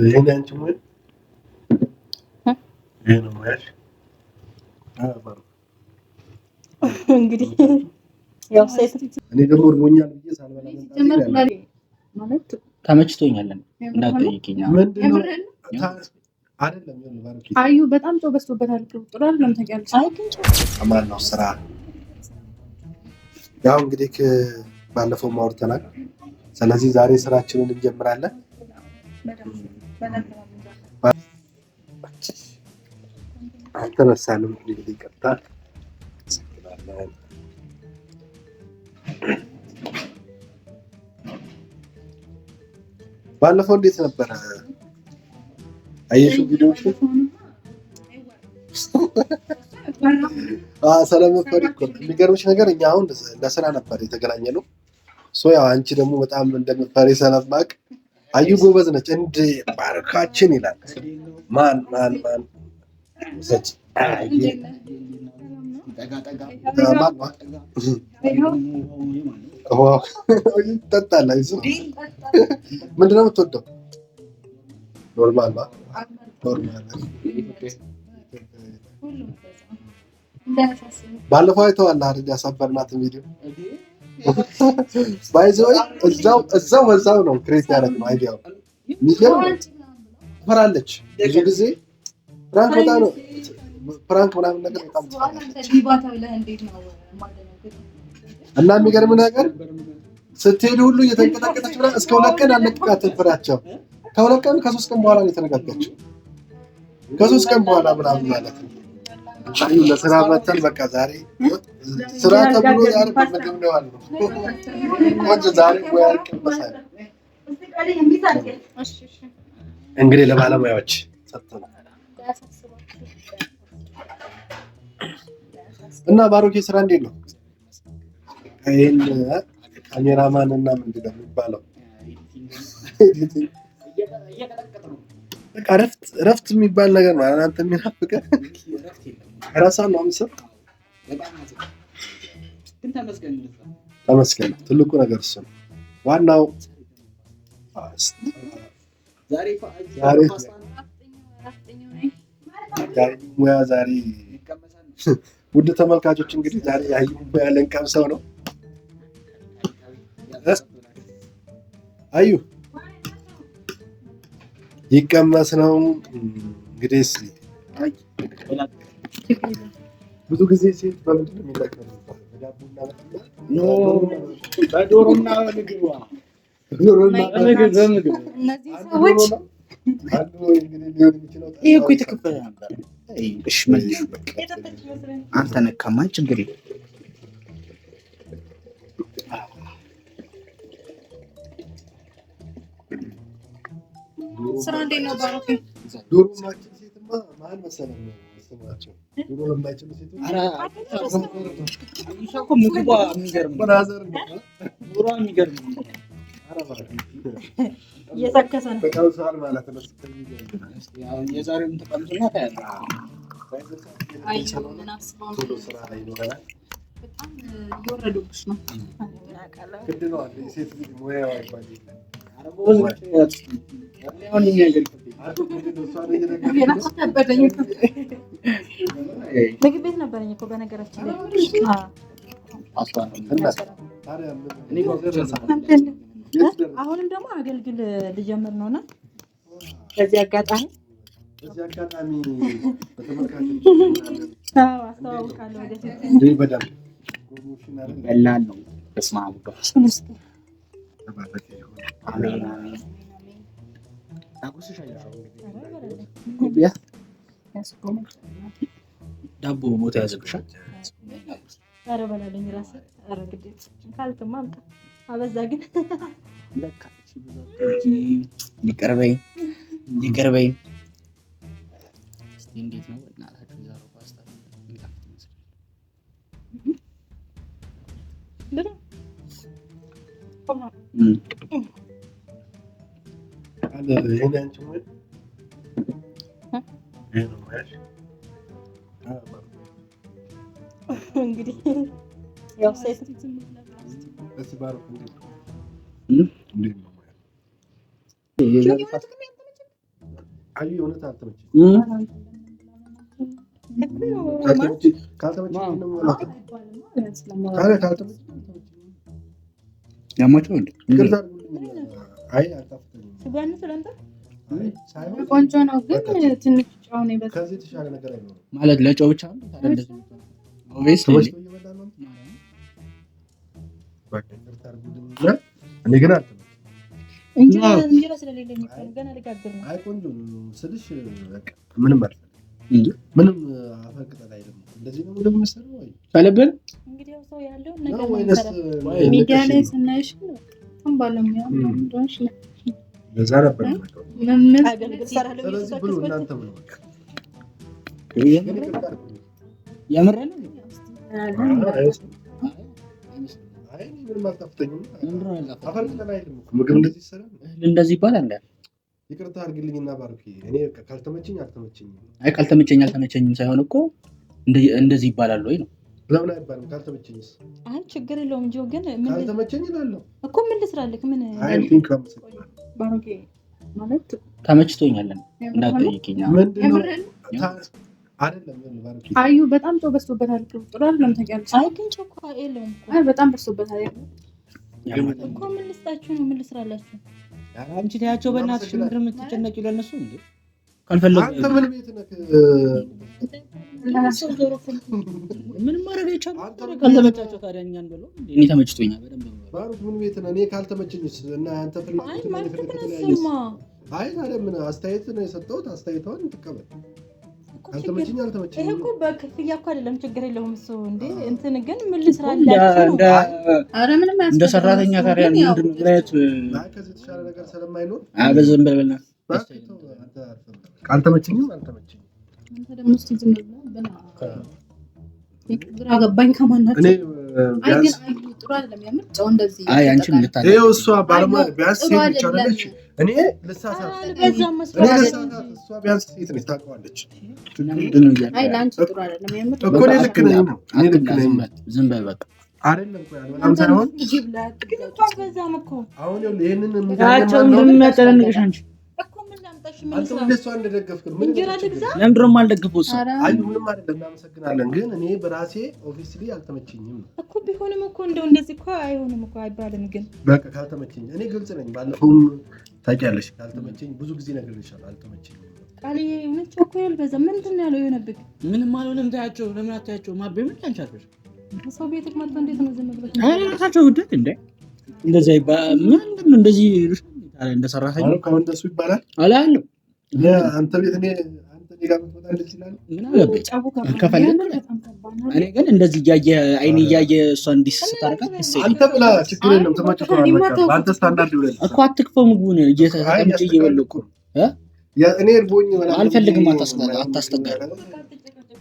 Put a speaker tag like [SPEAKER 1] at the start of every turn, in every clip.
[SPEAKER 1] ይሄን አንቺ ሙያ ይሄ ነው ሙያሽ?
[SPEAKER 2] እንግዲህ ያው ሴት
[SPEAKER 1] እኔ ደግሞ እርቦኛል ብዬ ሳልበላ
[SPEAKER 2] ማለት ተመችቶኛል። እንዳትጠይቂኝ
[SPEAKER 1] ምንድነው አይደለም ባርኪ
[SPEAKER 2] አዩ በጣም ጨው በዝቶበታል። ጥሩ አይደለም ታውቂያለሽ። አይ ግን
[SPEAKER 1] አማን ነው ስራ። ያው እንግዲህ ባለፈው ማውርተናል። ስለዚህ ዛሬ ስራችንን እንጀምራለን። አልተነሳንም እንግዲህ ይቅርታ። ባለፈው እንዴት ነበረ? አየሽው ቪዲዮሽ? ስለምትፈሪ እኮ የሚገርምሽ ነገር እኛ አሁን ለስራ ነበር የተገናኘነው። ያው አንቺ ደግሞ በጣም እንደምትፈሪ ስለማቅ አዩ ጎበዝ ነች እንደ ባርካችን ይላል። ማን ሰጭ ጠጣላ ይዞ ምንድን ነው የምትወደው? ኖርማል ባለፈው አይተዋል አይደል? ያሳበርናትን ቪዲዮ ባይዘው እዛው ነው ክሬት ያደረግነው አይዲያው። ሚገርም ትፈራለች ብዙ ጊዜ ፍራንክ በጣም ነው ፍራንክ ምናምን ነገር በጣም ትፈራለች። እና የሚገርም ነገር ስትሄዱ ሁሉ እየተንቀጠቀጠች ብላ እስከ 2 ቀን አለቅቃትን ፍራቸው። ከ2 ቀን ከ3 ቀን በኋላ ነው የተረጋጋችው። ከ3 ቀን በኋላ ምናምን ማለት ነው። አዩ ለስራ መተን በቃ ዛሬ ስራ ተብሎ ዛሬ ምግብ ነው ያለው። ወንጀ ዛሬ ወይ አልቀበሳል። እንግዲህ ለባለሙያዎች ሰጥተናል እና ባሮኬ ስራ እንዴት ነው? ይሄን ካሜራማን እና ምንድን ነው የሚባለው? በቃ እረፍት የሚባል ነገር ነው። አንተ የሚናፍቀህ ራሳን ነው የምሰጥ። ተመስገን ትልቁ ነገር እሱ ነው። ዋናው ሙያ ዛሬ ውድ ተመልካቾች እንግዲህ ዛሬ ያዩ ሙያ ልንቀምሰው ነው። አዩ ይቀመስ ነው እንግዲህ። ብዙ ጊዜ ሴት በምንድን ነው የሚጠቀሙት?
[SPEAKER 3] በዶሮና በምግብ
[SPEAKER 2] እነዚህ ሰዎች
[SPEAKER 3] ይሄ እኮ የተከፈለ ነበር። እሺ መልሽ በቃ አንተ ነካማ ችግር የለም።
[SPEAKER 2] ስራ እንዴት ነው ባሮኬ?
[SPEAKER 1] ዶሮ ማችን ሴትማ ማን መሰለህ ነው ስማቸው ዶሮ ለማይችሉ ሴቶች
[SPEAKER 3] እኮ ምግቧ የሚገርም ዶሮ የሚገርም
[SPEAKER 2] እየተከሰ ነው
[SPEAKER 1] ተቀምሷል ማለት ነው።
[SPEAKER 3] የዛሬውን ተቀምጥና ታያለህ።
[SPEAKER 2] ምን አስበው ነው
[SPEAKER 1] ስራ ላይ ይኖረናል።
[SPEAKER 2] በጣም እየወረዱብሽ ነው።
[SPEAKER 1] ግድ ነው አለ የሴት ልጅ ሙያዋ ይባላል።
[SPEAKER 2] ምግብ ቤት ነበረኝ እኮ በነገራችን ላይ። አሁንም ደግሞ አገልግል ልጀምር ነውና በዚህ አጋጣሚ አስተዋውቃለሁ። ወደፊት
[SPEAKER 3] በላን ነው በስመ አብ ዳቦ ቦታ ያዘብሻል።
[SPEAKER 2] ኧረ በላለኝ እራስህ። ኧረ ግዴታ ካልክማ አምጣ። አበዛ ግን
[SPEAKER 3] ሊቀርበኝ እንዴት ነው እናታችሁ? ዛሬ ፓስታ
[SPEAKER 2] እንግዲህ ያው ሴት
[SPEAKER 1] አይ እውነት አልተመቸኝም።
[SPEAKER 3] ያማቸው እንዴ?
[SPEAKER 2] ቆንጆ ነው ግን ትንሽ ጨው ነው የበዛው።
[SPEAKER 1] ከዚህ የተሻለ ነገር አይኖርም
[SPEAKER 3] ማለት ለጨው ብቻ ነው ታዲያ እንደዚህ ኦቬስ
[SPEAKER 1] እኔ ግን
[SPEAKER 2] እንጀራ ስለሌለኝ ገና ልጋግር ነው።
[SPEAKER 1] አይ ቆንጆ ስልሽ በቃ ምንም አልፈልግም። ምንም አፈቅጠል አይደለም። እንደዚህ ነው እንደምሰራው ወይ
[SPEAKER 3] ካለበል
[SPEAKER 2] እንግዲህ ሰው ያለው ነገር ነው። ሚዲያ ላይ ስናይሽ ባለሙያ እንደሆንሽ ነው።
[SPEAKER 1] ለዛ ነበር
[SPEAKER 2] ምን አገልግል ሰራለሁ።
[SPEAKER 1] ስለዚህ ብሉ እናንተ ብሉ በቃ
[SPEAKER 3] የምረን
[SPEAKER 1] አይ ምንም አልጣፍጠኝም። አፈቅጠል አይደለም ምግብ እንደዚህ ይሰራል
[SPEAKER 3] እንደዚህ ይባላል እንዴ?
[SPEAKER 1] ይቅርታ አድርግልኝና ባርኪ እኔ ካልተመቸኝ አልተመቸኝም።
[SPEAKER 3] አይ ካልተመቸኝ አልተመቸኝም ሳይሆን እኮ እንደዚህ ይባላል ወይ ነው።
[SPEAKER 1] ለምን አይባልም? ካልተመቸኝስ?
[SPEAKER 2] አይ ችግር የለውም እንጂ ግን ምን
[SPEAKER 1] ካልተመቸኝ እላለሁ
[SPEAKER 2] እኮ ምን ልስራልክ? ምን
[SPEAKER 1] አይ ቲንክ
[SPEAKER 2] ባሮኬ ማለት
[SPEAKER 3] ተመችቶኛል እንዳትጠይቂኝ።
[SPEAKER 1] ምንድነው አይደለም ባሮኬ
[SPEAKER 2] አዩ በጣም ጨው በዝቶበታል። ጥሩ አይደለም ታውቂያለሽ። አይ ግን ጨው እኮ የለውም እኮ አይ በጣም በዝቶበታል እኮ ምን ልስጣችሁ ነው? ምን ልስራላችሁ?
[SPEAKER 3] አንቺ ታያቸው በእናትሽ ምንድን ነው የምትጨነቂው ለእነሱ እንዴ? ካልፈለጉ
[SPEAKER 1] አንተ ምን ቤት ነህ?
[SPEAKER 3] ምንም ማድረግ አይቻልም። ካልተመቻቸው ታዲያ እኛን ብለው እኔ ተመችቶኛል በደንብ
[SPEAKER 1] ባሩክ ምን ቤት ነህ? እኔ ካልተመቸኝስ እና አንተ ፍላጎት ነው አይ ታዲያ ምን አስተያየት ነው የሰጠሁት? አስተያየቷን ትቀበል። ካልተመቸኝ አልተመቸኝ።
[SPEAKER 2] ይሄ እኮ በክፍያ እኮ አይደለም ችግር የለውም እሱ እንዴ እንትን ግን ምን ልስራላችሁ ነው? ኧረ ምንም አያስፈልግም።
[SPEAKER 3] እንደ ሰራተኛ ታዲያ ምንድን ነው ማለት
[SPEAKER 1] ከዚህ የተሻለ ነገር ስለማይኖር
[SPEAKER 3] በዝም በልና
[SPEAKER 1] ካልተመቸኝም አልተመቸኝም።
[SPEAKER 2] አንተ ደግሞ እስቲ ዝም ብለህ ግራ ገባኝ ከማናቸው እኔ አይ ግን አይ ጥሩ አይደለም የምር ጨው እንደዚህ
[SPEAKER 3] አይ አንቺም ልታደርግ
[SPEAKER 1] ይሄው እሷ ባለሙያ ቢያንስ ሴት ይቻላልሽ እኔ ልሳሳት እሷ ቢያንስ ሴት ነች ታውቀዋለች።
[SPEAKER 2] አይ ላንቺ ጥሩ አይደለም የምር
[SPEAKER 1] እኮ እኔ ልክ ነኝ ነው እኔ ልክ ነኝ
[SPEAKER 3] ዝም በል በቃ
[SPEAKER 1] አይደለም እኮ ያልበላም ሳይሆን
[SPEAKER 2] በዛም እኮ
[SPEAKER 1] አሁን ይሄንን
[SPEAKER 3] ምንድነው እንደሚያጨናንቅሽ አንቺ
[SPEAKER 2] እኮ ምን ላምጣሽ? ምን
[SPEAKER 1] አንተ እንደሷ እንደደገፍክ ምን
[SPEAKER 2] እንጀራ ልግዛ?
[SPEAKER 3] ለምንድን ነው የማልደግፈው?
[SPEAKER 1] አይ ምንም አይደለም እናመሰግናለን፣ ግን እኔ በራሴ ኦፊስሊ አልተመቸኝም
[SPEAKER 2] እኮ ቢሆንም እኮ እንደው እንደዚህ እኮ አይሆንም እኮ አይባልም። ግን
[SPEAKER 1] በቃ ካልተመቸኝ እኔ ግልጽ ነኝ። ባለፈውም ታውቂያለሽ ካልተመቸኝ ብዙ ጊዜ ነግሬሻለሁ አልተመቸኝም።
[SPEAKER 2] ቃልዬ እውነት እኮ ያልበዛ ምንድን ነው ያለው የሆነብህ?
[SPEAKER 3] ምንም አልሆነም። ታያቸው ለምን አታያቸው? ማቤ ምን ታንቻለሽ?
[SPEAKER 2] ሰው ቤት መጥቶ እንዴት ነው ዝም ብለሽ?
[SPEAKER 3] አይ ራሳቸው ውደት እንዴ እንደዚህ ምንድን ነው እንደዚህ እንደ ሰራተኛ
[SPEAKER 1] ከወንደሱ ይባላል
[SPEAKER 3] አላለው
[SPEAKER 1] አንተ ቤት እኔ አንተ ጋር መጥቶ እንደዚህ ይላል።
[SPEAKER 3] ምን አለበት ከፈለክ እኔ ግን እንደዚህ እያየ አይኔ እያየ እሷ እንዲህ ስታረጋት
[SPEAKER 1] አንተ ብላ ችግር የለም ተመችቶሃል። በአንተ ስታንዳርድ ብለህ
[SPEAKER 3] እኮ አትክፈው ምግቡን እየተቀምጬ እየበላሁ እኮ
[SPEAKER 1] እኔ እርቦኝ ማለት
[SPEAKER 3] አልፈልግም። አታስጠጋ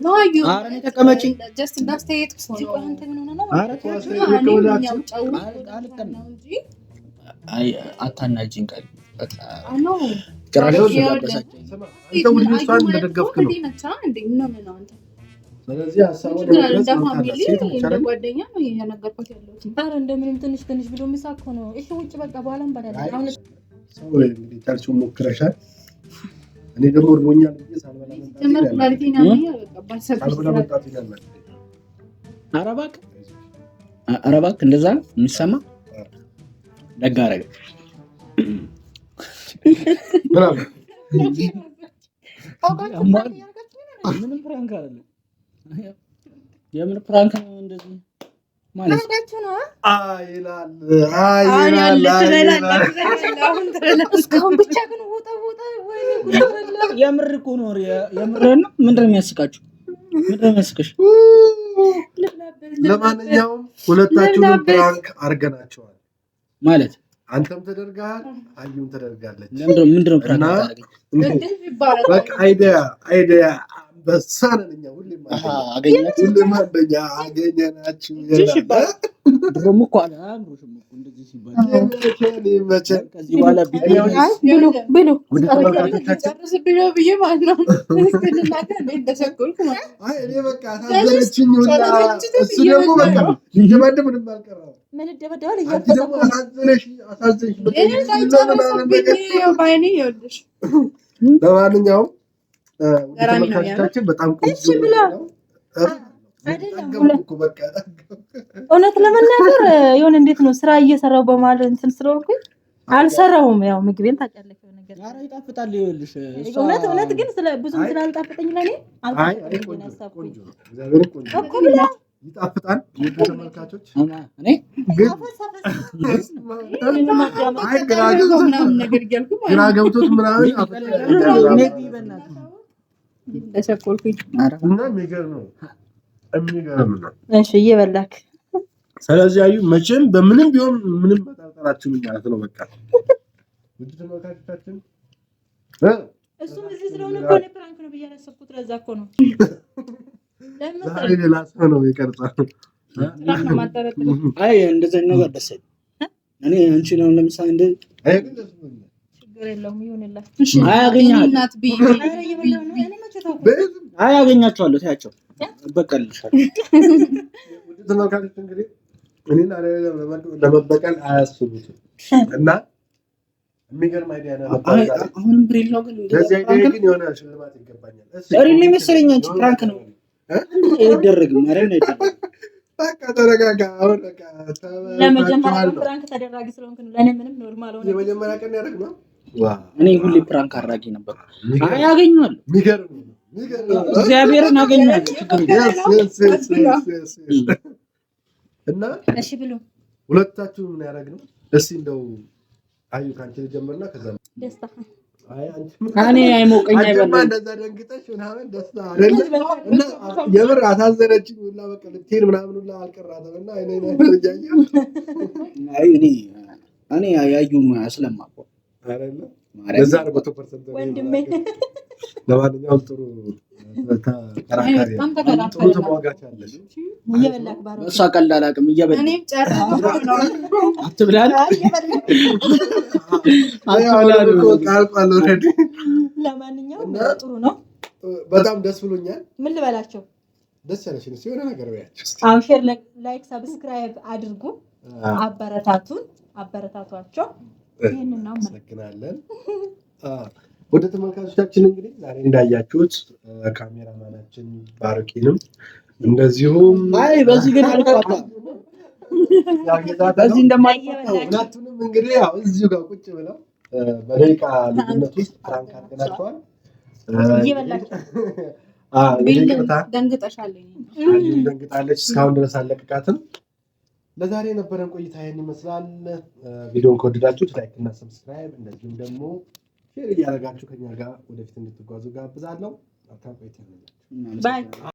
[SPEAKER 2] ነው አዩ
[SPEAKER 3] አረ ተቀመጪ
[SPEAKER 2] ጀስት እንዳስተያየት ነው። አንተ ምን ሆነ ነው?
[SPEAKER 3] አረ አይ አታናጂኝ ቃል በቃ አኖ
[SPEAKER 1] ጭራሽ ያበሳጨኝ አንተ ሁሉ እሷን እንደደገፍክ ነው። ስለዚህ ሐሳቡን
[SPEAKER 2] ጓደኛ ነው እየነገርኩት ያለሁት። አረ እንደምንም ትንሽ ትንሽ ብሎ ምሳኮ ነው። እሺ ውጭ በቃ በኋላ እንበላለን። አሁን
[SPEAKER 1] ሰው እንግዲህ ታልሽው ሞክረሻል። እኔ ደግሞ እርቦኛል ብዬ ሳልበላ መጣት ይላል።
[SPEAKER 3] ኧረ እባክህ እንደዛ ነው የሚሰማ ደጋ አደረገ ምንም ፕራንክ አይደለም። የምን ፕራንክ ነው እንደዚህ ማለት
[SPEAKER 2] ነው?
[SPEAKER 1] ይላል
[SPEAKER 2] እስካሁን ብቻ ግን ወጣ
[SPEAKER 3] የምር እኮ ነው። የምር ነው። ምንድን ነው የሚያስቃችሁ? ምንድን ነው የሚያስቅሽ?
[SPEAKER 1] ለማንኛውም ሁለታችሁንም ፕራንክ አድርገናቸዋል
[SPEAKER 3] ማለት
[SPEAKER 1] አንተም ተደርጋል፣ አዩም ተደርጋለች።
[SPEAKER 3] ምንድን ነው ፕራንክ ታደርገኝ?
[SPEAKER 1] በቃ አይዲያ በሳነን እኛ ሁሌም አገኘናችሁ።
[SPEAKER 3] ድሮም እኮ አላምሮሽም እኮ እንደዚህ ሲባል ከዚህ በኋላ
[SPEAKER 1] እኔ በቃ አሳዘነችኝ። እሱ ደግሞ በቃ ሊደባደብ ምንም አልቀረም።
[SPEAKER 2] ምን ደበደዋል?
[SPEAKER 1] አሳዘነሽ ለማንኛውም ተመልካቾቻችን በጣም ቆንጆ ነው።
[SPEAKER 2] እውነት ለመናገር የሆነ እንዴት ነው ስራ እየሰራው በማለት እንትን ስለሆንኩኝ አልሰራውም። ያው ምግቤን ታውቂያለሽ ነገር
[SPEAKER 3] ኧረ ይጣፍጣል። ይኸውልሽ
[SPEAKER 2] እውነት ግን ብዙም ስላልጣፈጠኝ ለኔ አልጣፈጠኝም። ያሳብኩኝ
[SPEAKER 1] ይጣፍጣል። ተመልካቾች
[SPEAKER 3] እኔ
[SPEAKER 1] ግራ ገብቶት ምናምን
[SPEAKER 2] ተሸኮልኩኝ
[SPEAKER 1] እና የሚገርም ነው።
[SPEAKER 2] እሺ እየበላክ
[SPEAKER 1] ስለዚህ አዩ መቼም በምንም ቢሆን ምንም መጣጣላችሁ ማለት ነው። በቃ ውድ ተመልካቾቻችን
[SPEAKER 2] እሱም እዚህ ስለሆነ እኮ ነው ፕራንክ ነው ብዬ አላሰብኩት። ለዛ እኮ ነው
[SPEAKER 1] ዛሬ ሌላ ሰው ነው የቀርጸው።
[SPEAKER 3] አይ እንደዚህ ነገር ደስ አይልም። እኔ አንቺ ነው ለምሳሌ እንደ
[SPEAKER 2] ችግር የለውም ይሁንልህ።
[SPEAKER 3] አያገኛቸዋለሁ ታያቸው በቀልሻል።
[SPEAKER 1] ውድ ተመልካቾች እንግዲህ እኔና ለመበቀል አያስቡትም እና የሚገርም አይዲያ ነው።
[SPEAKER 3] አሁንም ብሬል ነው ግን
[SPEAKER 1] ለዚህ አይዲያ ግን የሆነ ሽልማት ይገባኛል።
[SPEAKER 3] ሪል መሰለኝ አንቺ ፕራንክ ነው አይደረግም አይደል?
[SPEAKER 1] በቃ ተረጋጋ። አሁን በቃ
[SPEAKER 2] ለመጀመሪያ ፕራንክ ተደራጊ ስለሆንክ ነው። ለኔ ምንም ኖርማል ሆነ።
[SPEAKER 1] የመጀመሪያ ቀን ያደረግነው
[SPEAKER 3] እኔ ሁሌ ፕራንክ አድራጊ ነበር። አያገኘዋል።
[SPEAKER 1] የሚገርም
[SPEAKER 3] እግዚአብሔርን አገኘዋል።
[SPEAKER 1] እና
[SPEAKER 2] እሺ ብሎ
[SPEAKER 1] ሁለታችሁ ምን ያደረግነው እስቲ እንደው አዩ ካንቺ ልጀምርና ከዛ
[SPEAKER 2] ደስታ
[SPEAKER 3] እኔ አይሞቀኝ አይበለም
[SPEAKER 1] እንደዛ ደንግጠሽ ምናምን ደስታ አይደለ እና የምር አሳዘነችኝ ሁላ በቃ ልትሄድ ምናምን ሁላ አልቀራትም እና
[SPEAKER 3] እኔ ያዩ ስለማውቀው
[SPEAKER 1] አይደለ ለዛ ነው 100%
[SPEAKER 2] ወንድሜ።
[SPEAKER 1] ለማንኛውም ጥሩ ተከራካሪ ጥሩ ተሟጋች አለሽ።
[SPEAKER 2] እየበላክ ባሮ
[SPEAKER 3] እሷ ቀልድ አላውቅም። እየበላክ
[SPEAKER 2] እኔም ጨርሰው
[SPEAKER 3] አትብላል
[SPEAKER 1] ቃልቋል ኦልሬዲ።
[SPEAKER 2] ለማንኛውም ጥሩ ነው።
[SPEAKER 1] በጣም ደስ ብሎኛል።
[SPEAKER 2] ምን ልበላቸው?
[SPEAKER 1] ደስ ያለሽ ነው ሲሆነ ነገር ያያችሁ።
[SPEAKER 2] አው ሼር ላይክ ሰብስክራይብ አድርጉ። አበረታቷቸው። ይሄንን ነው
[SPEAKER 1] እናመሰግናለን። ወደ ተመልካቾቻችን እንግዲህ ዛሬ እንዳያችሁት ካሜራማናችን ባርኪንም እንደዚሁም
[SPEAKER 3] በዚህ ግን አልቋጣ በዚህ እንደማይቆጣው
[SPEAKER 1] ሁለቱንም እንግዲህ ያው እዚሁ ጋር ቁጭ ብለው በደቂቃ ልዩነት ውስጥ ፕራንክ አድርገናቸዋል። ደንግጣለች። እስካሁን ድረስ አለቅቃትም። ለዛሬ የነበረን ቆይታ ይሄን ይመስላል። ቪዲዮን ከወደዳችሁት ላይክ እና ሰብስክራይብ እንደዚሁም ደግሞ ሼር እያደረጋችሁ ከኛ ጋር ወደፊት እንድትጓዙ ጋብዛለሁ። አታቆይተን። ባይ